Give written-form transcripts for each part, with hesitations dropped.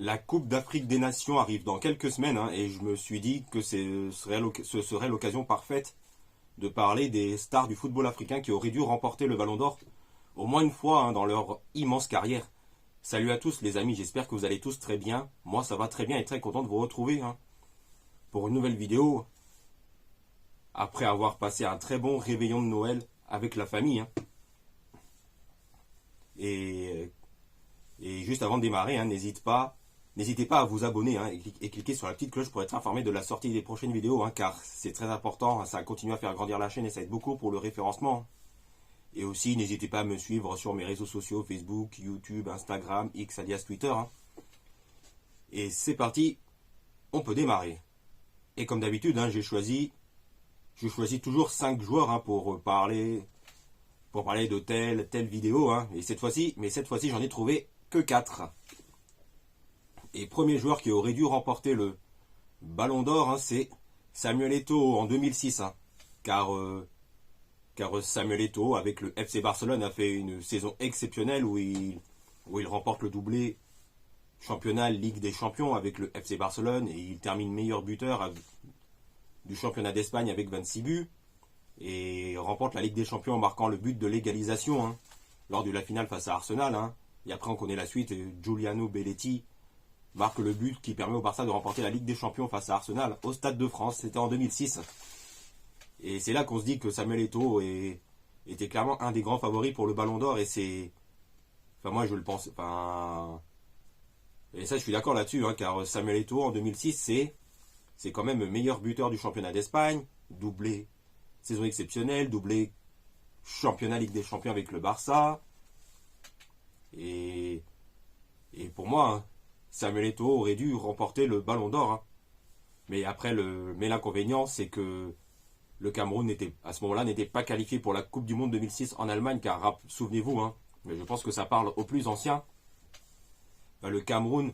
La Coupe d'Afrique des Nations arrive dans quelques semaines et je me suis dit que ce serait l'occasion parfaite de parler des stars du football africain qui auraient dû remporter le Ballon d'Or au moins une fois dans leur immense carrière. Salut à tous les amis, j'espère que vous allez tous très bien. Moi ça va très bien et très content de vous retrouver pour une nouvelle vidéo après avoir passé un très bon réveillon de Noël avec la famille. Et juste avant de démarrer, n'hésitez pas à vous abonner et cliquer sur la petite cloche pour être informé de la sortie des prochaines vidéos, car c'est très important, ça continue à faire grandir la chaîne et ça aide beaucoup pour le référencement. Et aussi, n'hésitez pas à me suivre sur mes réseaux sociaux, Facebook, YouTube, Instagram, X alias Twitter. Et c'est parti, on peut démarrer. Et comme d'habitude, je choisis toujours 5 joueurs pour parler de telle vidéo. Et cette fois-ci, j'en ai trouvé que 4. Et premier joueur qui aurait dû remporter le Ballon d'Or, c'est Samuel Eto'o en 2006. Car Samuel Eto'o, avec le FC Barcelone, a fait une saison exceptionnelle où il remporte le doublé championnat Ligue des Champions avec le FC Barcelone. Et il termine meilleur buteur du championnat d'Espagne avec 26 buts. Et remporte la Ligue des Champions en marquant le but de l'égalisation lors de la finale face à Arsenal. Et après, on connaît la suite. Giuliano Belletti marque le but qui permet au Barça de remporter la Ligue des Champions face à Arsenal au Stade de France. C'était en 2006. Et c'est là qu'on se dit que Samuel Eto'o était clairement un des grands favoris pour le Ballon d'Or. Et c'est... Enfin, moi, je le pense... Et ça, je suis d'accord là-dessus, car Samuel Eto'o, en 2006, c'est quand même meilleur buteur du championnat d'Espagne, doublé saison exceptionnelle, doublé championnat Ligue des Champions avec le Barça. Et pour moi, Samuel Eto'o aurait dû remporter le Ballon d'Or. Mais l'inconvénient, c'est que le Cameroun à ce moment-là n'était pas qualifié pour la Coupe du Monde 2006 en Allemagne, car souvenez-vous, mais je pense que ça parle aux plus anciens. Le Cameroun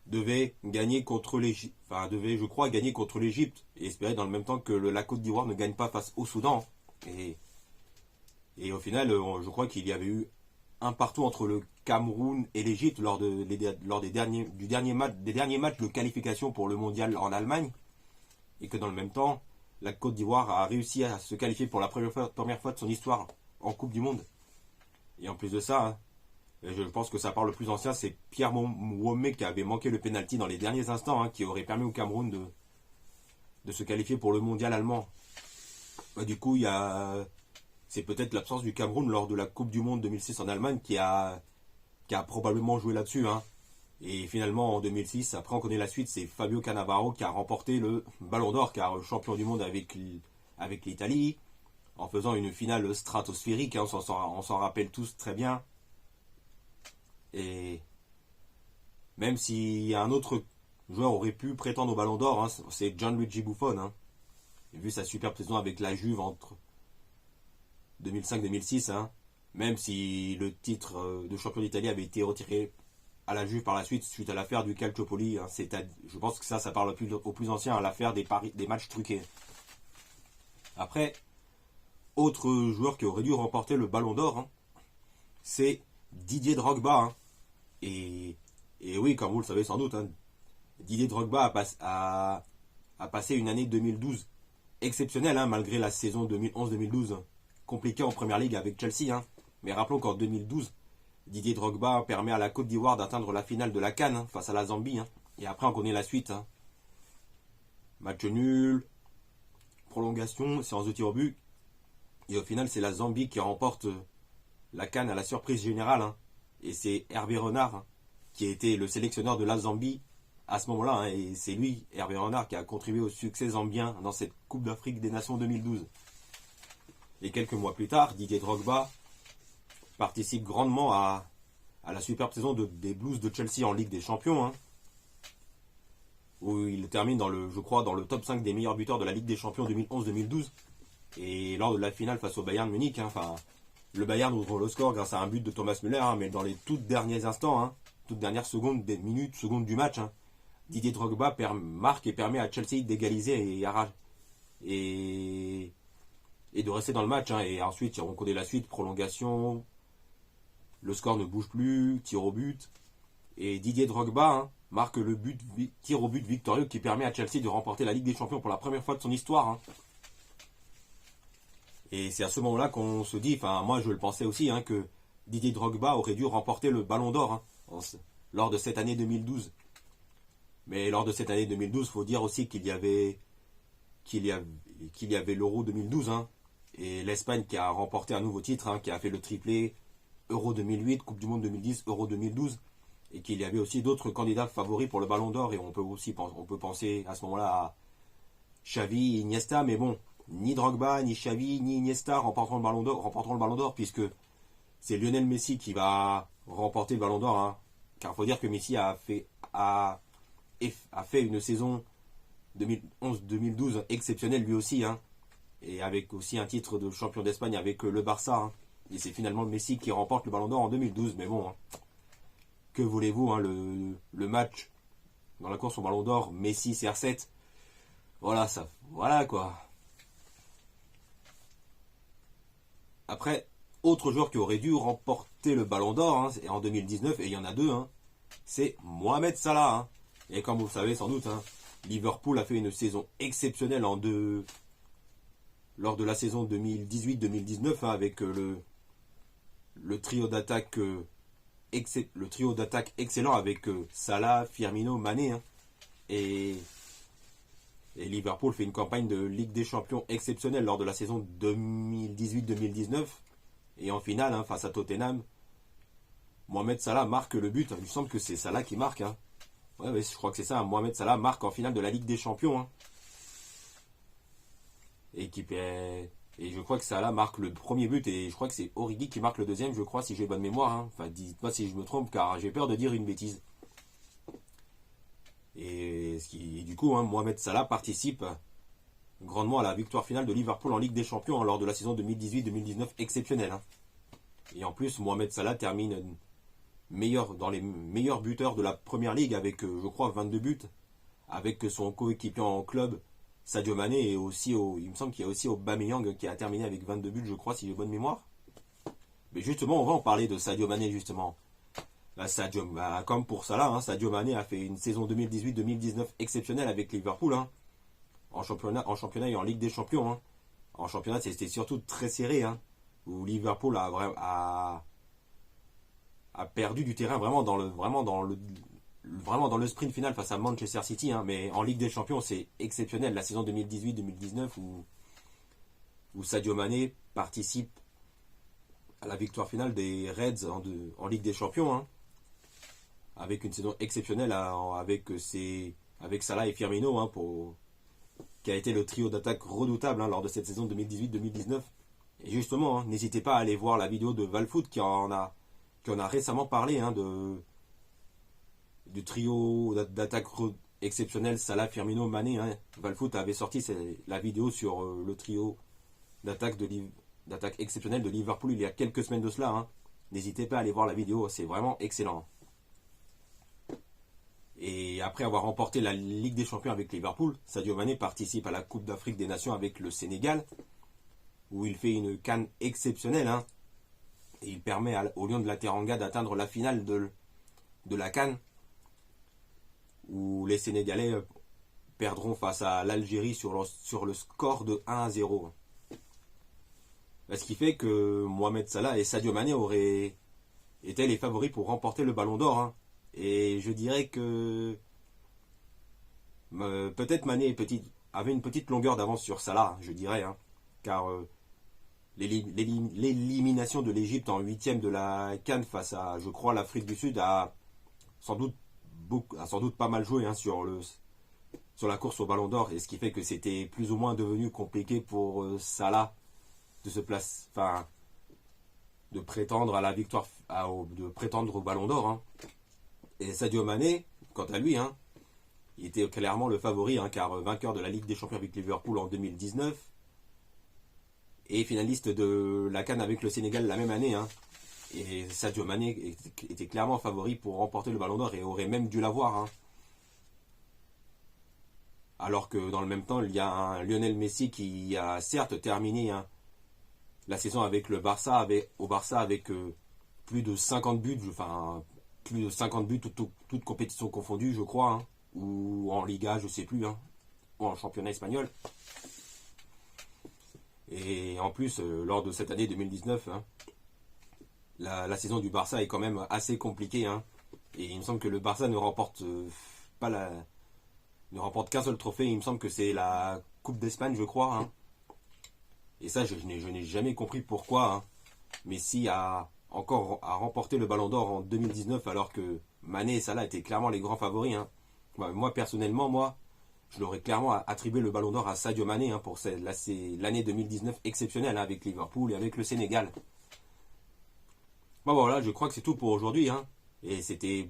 devait gagner contre l'Égypte, gagner contre l'Égypte et espérer dans le même temps que la Côte d'Ivoire ne gagne pas face au Soudan. Et au final, je crois qu'il y avait eu un partout entre le Cameroun et l'Égypte lors des derniers matchs de qualification pour le mondial en Allemagne, et que dans le même temps, la Côte d'Ivoire a réussi à se qualifier pour la première fois de son histoire en Coupe du Monde. Et en plus de ça, je pense que ça parle le plus ancien, c'est Pierre Mwomé qui avait manqué le pénalty dans les derniers instants, qui aurait permis au Cameroun de se qualifier pour le mondial allemand. Du coup, c'est peut-être l'absence du Cameroun lors de la Coupe du Monde 2006 en Allemagne qui a probablement joué là-dessus. Et finalement, en 2006, après on connaît la suite, c'est Fabio Cannavaro qui a remporté le Ballon d'Or, car champion du monde avec l'Italie, en faisant une finale stratosphérique, on s'en rappelle tous très bien. Et même si un autre joueur aurait pu prétendre au Ballon d'Or, c'est Gianluigi Buffon. Vu sa superbe saison avec la Juve entre 2005-2006, même si le titre de champion d'Italie avait été retiré à la Juve par la suite à l'affaire du Calciopoli. Je pense que ça parle au plus ancien, à l'affaire des matchs truqués. Après, autre joueur qui aurait dû remporter le Ballon d'Or, c'est Didier Drogba. Et oui, comme vous le savez sans doute, Didier Drogba a passé une année 2012 exceptionnelle, malgré la saison 2011-2012 compliquée en Première Ligue avec Chelsea. Mais rappelons qu'en 2012, Didier Drogba permet à la Côte d'Ivoire d'atteindre la finale de la CAN face à la Zambie. Et après, on connaît la suite. Match nul, prolongation, séance de tir au but. Et au final, c'est la Zambie qui remporte la CAN à la surprise générale. Et c'est Hervé Renard qui a été le sélectionneur de la Zambie à ce moment-là. Et c'est lui, Hervé Renard, qui a contribué au succès zambien dans cette Coupe d'Afrique des Nations 2012. Et quelques mois plus tard, Didier Drogba participe grandement à la superbe saison des Blues de Chelsea en Ligue des Champions, où il termine dans le top 5 des meilleurs buteurs de la Ligue des Champions 2011-2012. Et lors de la finale face au Bayern Munich, le Bayern ouvre le score grâce à un but de Thomas Müller, mais dans les toutes derniers instants, toutes dernières secondes, secondes du match, Didier Drogba marque et permet à Chelsea d'égaliser et de rester dans le match. Et ensuite, on connaît la suite, prolongation, le score ne bouge plus, tir au but. Et Didier Drogba marque le tir au but victorieux qui permet à Chelsea de remporter la Ligue des Champions pour la première fois de son histoire. Hein. Et c'est à ce moment-là qu'on se dit, enfin moi je le pensais aussi, hein, que Didier Drogba aurait dû remporter le Ballon d'Or hein, lors de cette année 2012. Mais lors de cette année 2012, il faut dire aussi qu'il y avait l'Euro 2012 hein, et l'Espagne qui a remporté un nouveau titre, hein, qui a fait le triplé Euro 2008, Coupe du Monde 2010, Euro 2012, et qu'il y avait aussi d'autres candidats favoris pour le Ballon d'Or, et on peut penser à ce moment-là à Xavi, Iniesta, mais bon, ni Drogba, ni Xavi, ni Iniesta remporteront le Ballon d'Or, puisque c'est Lionel Messi qui va remporter le Ballon d'Or, hein, car il faut dire que Messi a fait une saison 2011-2012 exceptionnelle lui aussi, hein, et avec aussi un titre de champion d'Espagne avec le Barça, hein, et c'est finalement Messi qui remporte le Ballon d'Or en 2012, mais bon, hein, que voulez-vous, hein, le match dans la course au Ballon d'Or, Messi CR7, voilà quoi. Après, autre joueur qui aurait dû remporter le Ballon d'Or hein, en 2019, et il y en a deux, hein, c'est Mohamed Salah. Hein. Et comme vous le savez sans doute, hein, Liverpool a fait une saison exceptionnelle lors de la saison 2018-2019 hein, avec le trio d'attaque excellent avec Salah, Firmino, Mané. Hein. Et Liverpool fait une campagne de Ligue des Champions exceptionnelle lors de la saison 2018-2019. Et en finale, hein, face à Tottenham, Mohamed Salah marque le but. Il me semble que c'est Salah qui marque. Hein. Ouais, je crois que c'est ça. Hein. Mohamed Salah marque en finale de la Ligue des Champions. Hein. Et je crois que Salah marque le premier but. Et je crois que c'est Origi qui marque le deuxième, je crois, si j'ai bonne mémoire. Hein. Enfin, dites-moi si je me trompe, car j'ai peur de dire une bêtise. Et du coup, hein, Mohamed Salah participe grandement à la victoire finale de Liverpool en Ligue des Champions hein, lors de la saison 2018-2019 exceptionnelle. Hein. Et en plus, Mohamed Salah termine dans les meilleurs buteurs de la Première Ligue avec, je crois, 22 buts, avec son coéquipier en club, Sadio Mané, et aussi il me semble qu'il y a aussi Aubameyang qui a terminé avec 22 buts, je crois, si j'ai bonne mémoire. Mais justement, on va en parler de Sadio Mané, justement. Comme pour Salah, hein, Sadio Mané a fait une saison 2018-2019 exceptionnelle avec Liverpool, hein, en championnat et en Ligue des Champions. Hein. En championnat, c'était surtout très serré, hein, où Liverpool a perdu du terrain vraiment dans le sprint final face à Manchester City. Hein, mais en Ligue des Champions, c'est exceptionnel. La saison 2018-2019 où Sadio Mané participe à la victoire finale des Reds en Ligue des Champions. Hein, avec une saison exceptionnelle avec Salah et Firmino hein, qui a été le trio d'attaque redoutable hein, lors de cette saison 2018-2019. Et justement, hein, n'hésitez pas à aller voir la vidéo de Valfoot qui en a récemment parlé hein, du trio d'attaque exceptionnel Salah, Firmino, Mané. Hein. Valfoot avait sorti la vidéo sur le trio d'attaque exceptionnelle de Liverpool il y a quelques semaines de cela. Hein. N'hésitez pas à aller voir la vidéo, c'est vraiment excellent. Et après avoir remporté la Ligue des Champions avec Liverpool, Sadio Mané participe à la Coupe d'Afrique des Nations avec le Sénégal, où il fait une CAN exceptionnelle. Hein, et il permet aux Lions de la Teranga d'atteindre la finale de la CAN, où les Sénégalais perdront face à l'Algérie sur le score de 1-0. Ce qui fait que Mohamed Salah et Sadio Mané auraient été les favoris pour remporter le Ballon d'Or. Hein. Et je dirais que peut-être Mané avait une petite longueur d'avance sur Salah, je dirais, hein, car l'élimination de l'Égypte en huitième de la CAN face à, je crois, l'Afrique du Sud a sans doute pas mal joué hein, sur la course au Ballon d'Or, et ce qui fait que c'était plus ou moins devenu compliqué pour Salah de prétendre à la victoire, de prétendre au Ballon d'Or. Hein. Et Sadio Mané, quant à lui, hein, il était clairement le favori, hein, car vainqueur de la Ligue des Champions avec Liverpool en 2019 et finaliste de la CAN avec le Sénégal la même année. Hein. Et Sadio Mané était clairement favori pour remporter le Ballon d'Or et aurait même dû l'avoir. Hein. Alors que dans le même temps, il y a un Lionel Messi qui a certes terminé hein, la saison avec au Barça avec plus de 50 buts, enfin plus de 50 buts, toutes compétitions confondues, je crois, hein. Ou en Liga, je sais plus, hein. Ou en championnat espagnol. Et en plus, lors de cette année 2019, hein, la saison du Barça est quand même assez compliquée, hein. Et il me semble que le Barça ne remporte pas ne remporte qu'un seul trophée. Il me semble que c'est la Coupe d'Espagne, je crois, hein. Et ça, je n'ai jamais compris pourquoi, hein. Messi a remporté le Ballon d'Or en 2019 alors que Mané et Salah étaient clairement les grands favoris, hein. Moi, personnellement, je l'aurais clairement attribué le Ballon d'Or à Sadio Mané, hein, pour l'année 2019 exceptionnelle, hein, avec Liverpool et avec le Sénégal. Bon, voilà, je crois que c'est tout pour aujourd'hui, hein. Et c'était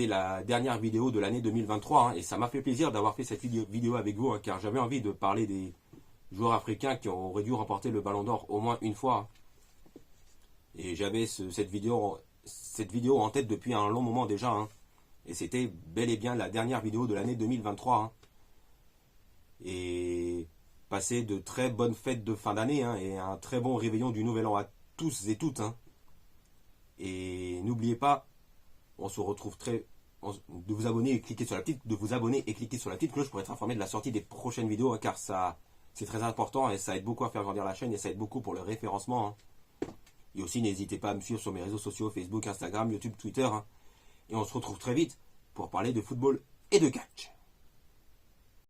la dernière vidéo de l'année 2023, hein, et ça m'a fait plaisir d'avoir fait cette vidéo avec vous, hein, car j'avais envie de parler des joueurs africains qui auraient dû remporter le Ballon d'Or au moins une fois. Et j'avais cette vidéo en tête depuis un long moment déjà, hein. Et c'était bel et bien la dernière vidéo de l'année 2023, hein. Et passez de très bonnes fêtes de fin d'année, hein, et un très bon réveillon du nouvel an à tous et toutes, hein. Et n'oubliez pas, on se retrouve de vous abonner et cliquer sur la petite cloche pour être informé de la sortie des prochaines vidéos, hein, car ça c'est très important et ça aide beaucoup à faire grandir la chaîne et ça aide beaucoup pour le référencement, hein. Et aussi n'hésitez pas à me suivre sur mes réseaux sociaux, Facebook, Instagram, YouTube, Twitter, hein. Et on se retrouve très vite pour parler de football et de catch.